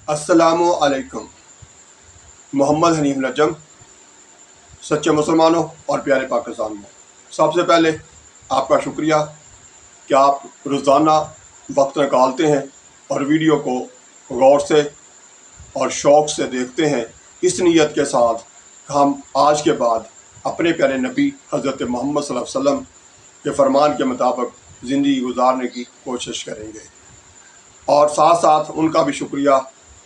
अस्सलामु अलैकुम। मोहम्मद हनीफ नजम। सच्चे मुसलमानों और प्यारे पाकिस्तानियों, सबसे पहले आपका शुक्रिया कि आप रोज़ाना वक्त निकालते हैं और वीडियो को गौर से और शौक़ से देखते हैं, इस नीयत के साथ कि हम आज के बाद अपने प्यारे नबी हज़रत मोहम्मद सल्लल्लाहु अलैहि वसल्लम के फरमान के मुताबिक ज़िंदगी गुजारने की कोशिश करेंगे। और साथ साथ उनका भी शुक्रिया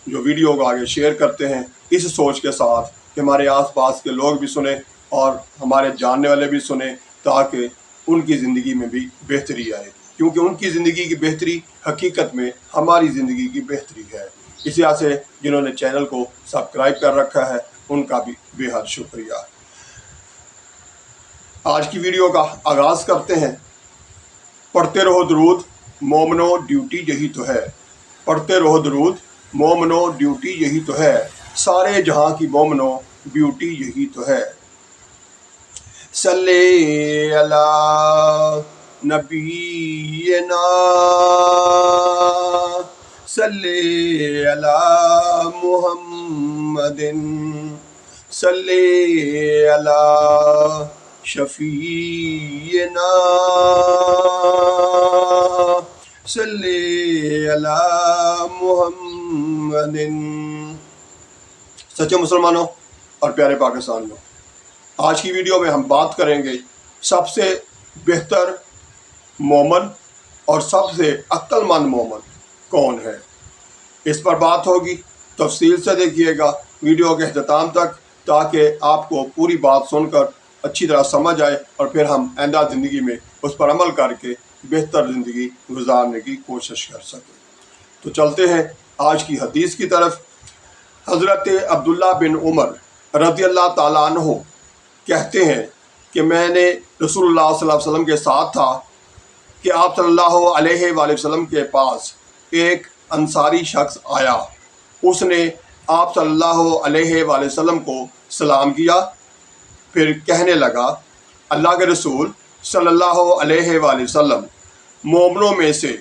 जो वीडियो को आगे शेयर करते हैं, इस सोच के साथ कि हमारे आसपास के लोग भी सुने और हमारे जानने वाले भी सुने, ताकि उनकी ज़िंदगी में भी बेहतरी आए, क्योंकि उनकी ज़िंदगी की बेहतरी हकीकत में हमारी ज़िंदगी की बेहतरी है। इसी वजह से जिन्होंने चैनल को सब्सक्राइब कर रखा है, उनका भी बेहद शुक्रिया। आज की वीडियो का आगाज़ करते हैं। पढ़ते रहो दरूद, मोमनो ड्यूटी यही तो है। पढ़ते रहो दरूद, मोमनो ड्यूटी यही तो है। सारे जहां की मोमनो ब्यूटी यही तो है। सल्ले अला नबीना, सल्ले अला मुहम्मदिन, सल्ले अला शफीना, सल्ले अला मुहम्मदिन। सच्चे मुसलमानों और प्यारे पाकिस्तानियों, आज की वीडियो में हम बात करेंगे सबसे बेहतर मोमन और सबसे अक्लमंद मोमन कौन है। इस पर बात होगी, तफसील से देखिएगा वीडियो के अख्ताम तक, ताकि आपको पूरी बात सुनकर अच्छी तरह समझ आए और फिर हम आइंदा ज़िंदगी में उस पर अमल करके बेहतर ज़िंदगी गुजारने की कोशिश कर सकें। तो चलते हैं आज की हदीस की तरफ। हज़रत अब्दुल्ला बिन उमर रज़ियल्लाहु ताला अन्हु कहते हैं कि मैंने रसूलुल्लाह सल्लल्लाहु अलैहि वसल्लम के साथ था कि आप सल्लल्लाहु अलैहि वसल्लम के पास एक अंसारी शख्स आया। उसने आप सल्लल्लाहु अलैहि वसल्लम को सलाम किया, फिर कहने लगा, अल्लाह के रसूल सल्लल्लाहु अलैहि वसल्लम, मोमनों में से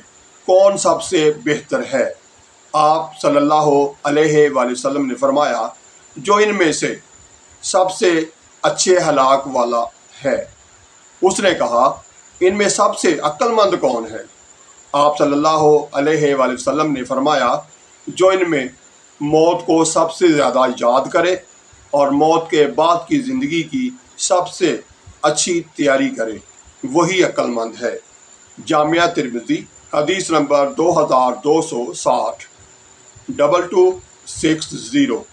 कौन सबसे बेहतर है? आप सल्लल्लाहु अलैहि वसल्लम ने फरमाया, जो इनमें से सबसे अच्छे हलाक वाला है। उसने कहा, इनमें सबसे अक्लमंद कौन है? आप सल्लल्लाहु अलैहि वसल्लम ने फरमाया, जो इनमें मौत को सबसे ज़्यादा याद करे और मौत के बाद की ज़िंदगी की सबसे अच्छी तैयारी करे, वही अक्लमंद है। जामिया तिर्मिज़ी हदीस नंबर 2260 2260।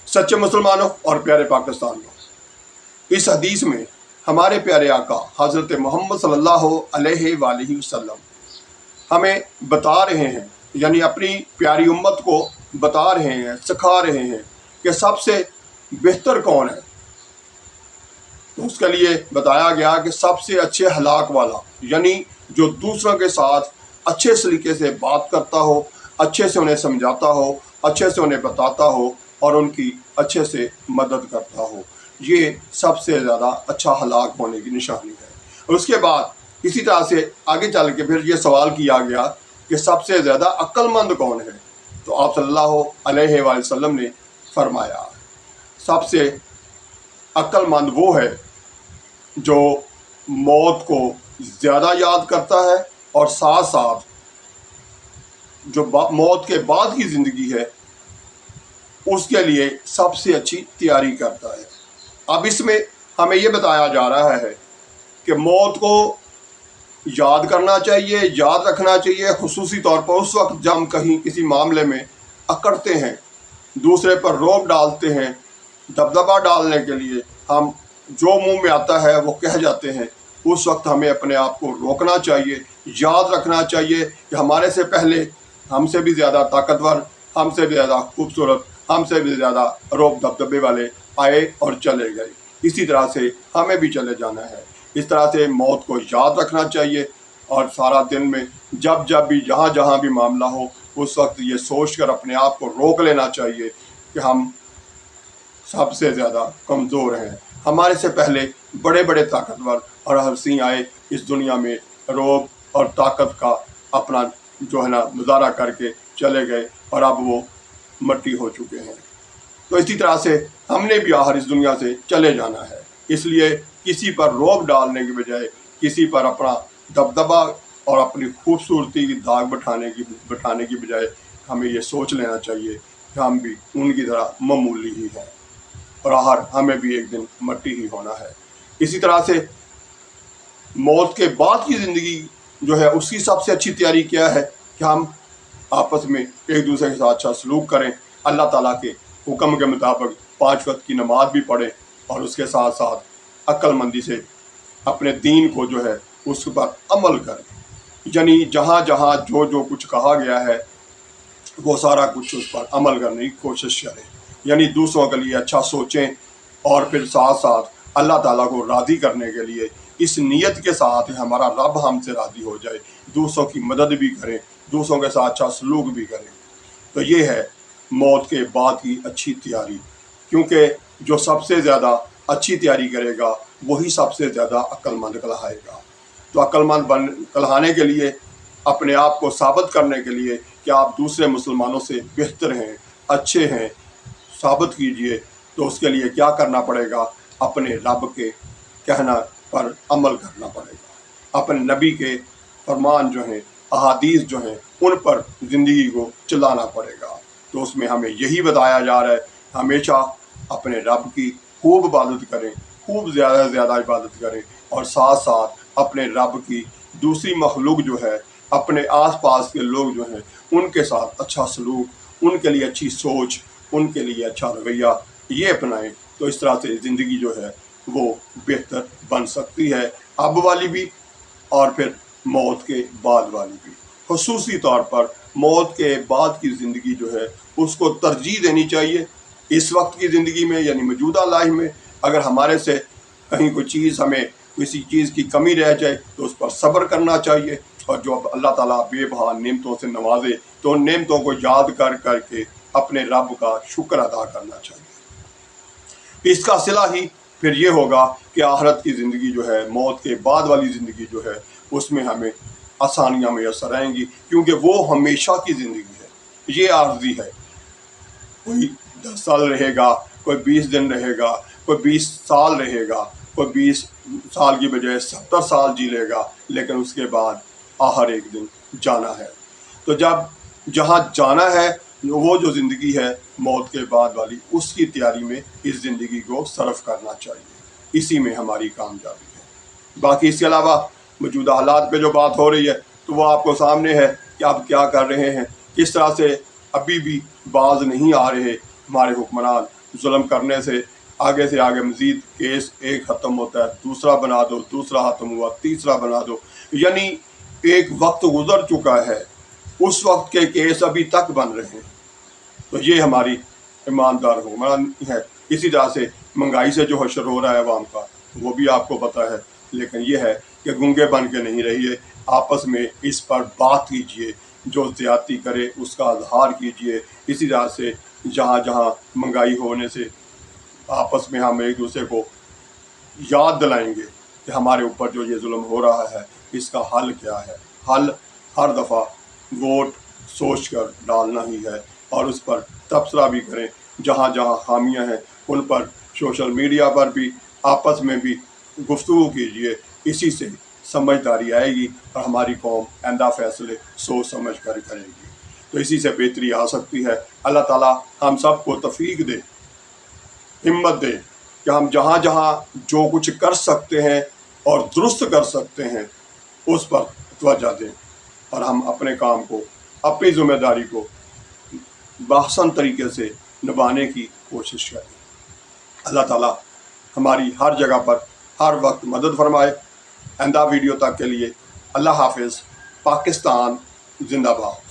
सच्चे मुसलमानों और प्यारे पाकिस्तानियों, इस हदीस में हमारे प्यारे आका हज़रत मोहम्मद सल्लल्लाहु अलैहि वसल्लम हमें बता रहे हैं, यानी अपनी प्यारी उम्मत को बता रहे हैं, सिखा रहे हैं कि सबसे बेहतर कौन है। तो उसके लिए बताया गया कि सबसे अच्छे हलाक वाला, यानी जो दूसरों के साथ अच्छे तरीके से बात करता हो, अच्छे से उन्हें समझाता हो, अच्छे से उन्हें बताता हो और उनकी अच्छे से मदद करता हो, ये सबसे ज़्यादा अच्छा हलाक होने की निशानी है। और उसके बाद इसी तरह से आगे चल के फिर ये सवाल किया गया कि सबसे ज़्यादा अक्लमंद कौन है? तो आप सल्लल्लाहु अलैहि वसल्लम ने फरमाया, सबसे अक्लमंद वो है जो मौत को ज़्यादा याद करता है और साथ साथ जो मौत के बाद की ज़िंदगी है उसके लिए सबसे अच्छी तैयारी करता है। अब इसमें हमें ये बताया जा रहा है कि मौत को याद करना चाहिए, याद रखना चाहिए, खुसूसी तौर पर उस वक्त जब हम कहीं किसी मामले में अकड़ते हैं, दूसरे पर रोब डालते हैं, दबदबा डालने के लिए हम जो मुंह में आता है वो कह जाते हैं, उस वक्त हमें अपने आप को रोकना चाहिए, याद रखना चाहिए कि हमारे से पहले हमसे भी ज़्यादा ताकतवर, हमसे भी ज़्यादा खूबसूरत, हमसे भी ज़्यादा रोब दबदबे वाले आए और चले गए। इसी तरह से हमें भी चले जाना है। इस तरह से मौत को याद रखना चाहिए और सारा दिन में जब भी जहाँ भी मामला हो, उस वक्त ये सोच कर अपने आप को रोक लेना चाहिए कि हम सबसे ज़्यादा कमज़ोर हैं। हमारे से पहले बड़े बड़े ताकतवर और हसीं आए इस दुनिया में, रोब और ताकत का अपना जो है ना मुजाहरा करके चले गए, और अब वो مٹی ہو چکے ہیں۔ تو اسی طرح سے ہم نے بھی آخر اس دنیا سے چلے جانا ہے، اس لیے کسی پر روب ڈالنے کے بجائے، کسی پر اپنا دبدبا اور اپنی خوبصورتی کی داغ بٹھانے کی بجائے ہمیں یہ سوچ لینا چاہیے کہ ہم بھی ان کی طرح معمولی ہی ہیں، اور آخر ہمیں بھی ایک دن مٹی ہی ہونا ہے۔ اسی طرح سے موت کے بعد کی زندگی جو ہے اس کی سب سے اچھی تیاری کیا ہے کہ ہم آپس میں ایک دوسرے کے ساتھ اچھا سلوک کریں، اللہ تعالیٰ کے حکم کے مطابق 5 وقت کی نماز بھی پڑھیں، اور اس کے ساتھ ساتھ عقل مندی سے اپنے دین کو جو ہے اس پر عمل کریں، یعنی جہاں جہاں جو کچھ کہا گیا ہے وہ سارا کچھ اس پر عمل کرنے کی کوشش کریں، یعنی دوسروں کے لیے اچھا سوچیں، اور پھر ساتھ ساتھ اللہ تعالیٰ کو راضی کرنے کے لیے اس نیت کے ساتھ ہمارا رب ہم سے راضی ہو جائے، دوسروں کی مدد بھی کریں، دوسروں کے ساتھ اچھا سلوک بھی کریں۔ تو یہ ہے موت کے بعد کی اچھی تیاری، کیونکہ جو سب سے زیادہ اچھی تیاری کرے گا وہی سب سے زیادہ عقل مند کہلائے گا۔ تو عقل مند کہلانے کے لیے، اپنے آپ کو ثابت کرنے کے لیے کہ آپ دوسرے مسلمانوں سے بہتر ہیں، اچھے ہیں، ثابت کیجئے، تو اس کے لیے کیا کرنا پڑے گا؟ اپنے رب کے کہنا پر عمل کرنا پڑے گا، اپنے نبی کے فرمان جو ہیں، احادیث جو ہیں، ان پر زندگی کو چلانا پڑے گا۔ تو اس میں ہمیں یہی بتایا جا رہا ہے، ہمیشہ اپنے رب کی خوب عبادت کریں، خوب زیادہ سے زیادہ عبادت کریں، اور ساتھ ساتھ اپنے رب کی دوسری مخلوق جو ہے، اپنے آس پاس کے لوگ جو ہیں، ان کے ساتھ اچھا سلوک، ان کے لیے اچھی سوچ، ان کے لیے اچھا رویہ یہ اپنائیں، تو اس طرح سے زندگی جو ہے وہ بہتر بن سکتی ہے، اب والی بھی اور پھر موت کے بعد والی بھی۔ خصوصی طور پر موت کے بعد کی زندگی جو ہے اس کو ترجیح دینی چاہیے۔ اس وقت کی زندگی میں یعنی موجودہ لائف میں اگر ہمارے سے کہیں کوئی چیز، ہمیں کسی چیز کی کمی رہ جائے تو اس پر صبر کرنا چاہیے، اور جو اللہ تعالیٰ بے بہا نعمتوں سے نوازے تو ان نعمتوں کو یاد کر کے اپنے رب کا شکر ادا کرنا چاہیے۔ اس کا صلہ ہی پھر یہ ہوگا کہ آخرت کی زندگی جو ہے، موت کے بعد والی زندگی جو ہے، اس میں ہمیں آسانیاں میسر آئیں گی، کیونکہ وہ ہمیشہ کی زندگی ہے، یہ عارضی ہے۔ کوئی 10 سال رہے گا، کوئی 20 دن رہے گا، کوئی 20 سال رہے گا، کوئی 20 سال کی بجائے 70 سال جی لے گا، لیکن اس کے بعد آخر ایک دن جانا ہے۔ تو جہاں جانا ہے، وہ جو زندگی ہے موت کے بعد والی، اس کی تیاری میں اس زندگی کو صرف کرنا چاہیے، اسی میں ہماری کامیابی ہے۔ باقی اس کے علاوہ موجودہ حالات پہ جو بات ہو رہی ہے تو وہ آپ کو سامنے ہے کہ آپ کیا کر رہے ہیں، کس طرح سے ابھی بھی باز نہیں آ رہے ہمارے حکمران ظلم کرنے سے آگے مزید کیس ایک ختم ہوتا ہے، دوسرا بنا دو، دوسرا ختم ہوا، تیسرا بنا دو، یعنی ایک وقت گزر چکا ہے، اس وقت کے کیس ابھی تک بن رہے ہیں۔ تو یہ ہماری ایماندار حکمران ہے۔ اسی طرح سے مہنگائی سے جو حشر ہو رہا ہے عوام کا، وہ بھی آپ کو پتہ ہے، لیکن یہ ہے کہ گنگے بن کے نہیں رہیے، آپس میں اس پر بات کیجئے، جو زیادتی کرے اس کا اظہار کیجئے۔ اسی طرح سے جہاں جہاں مہنگائی ہونے سے آپس میں ہم ایک دوسرے کو یاد دلائیں گے کہ ہمارے اوپر جو یہ ظلم ہو رہا ہے اس کا حل کیا ہے۔ حل ہر دفعہ ووٹ سوچ کر ڈالنا ہی ہے، اور اس پر تبصرہ بھی کریں، جہاں جہاں خامیاں ہیں ان پر سوشل میڈیا پر بھی آپس میں بھی گفتگو کیجئے، اسی سے سمجھداری آئے گی اور ہماری قوم آئندہ فیصلے سوچ سمجھ کر کرے گی، تو اسی سے بہتری آ سکتی ہے۔ اللہ تعالیٰ ہم سب کو توفیق دے، ہمت دے کہ ہم جہاں جہاں جو کچھ کر سکتے ہیں اور درست کر سکتے ہیں اس پر توجہ دیں، اور ہم اپنے کام کو، اپنی ذمہ داری کو بآسان طریقے سے نبھانے کی کوشش کریں۔ اللہ تعالیٰ ہماری ہر جگہ پر ہر وقت مدد فرمائے۔ آئندہ ویڈیو تک کے لیے اللہ حافظ۔ پاکستان زندہ باد۔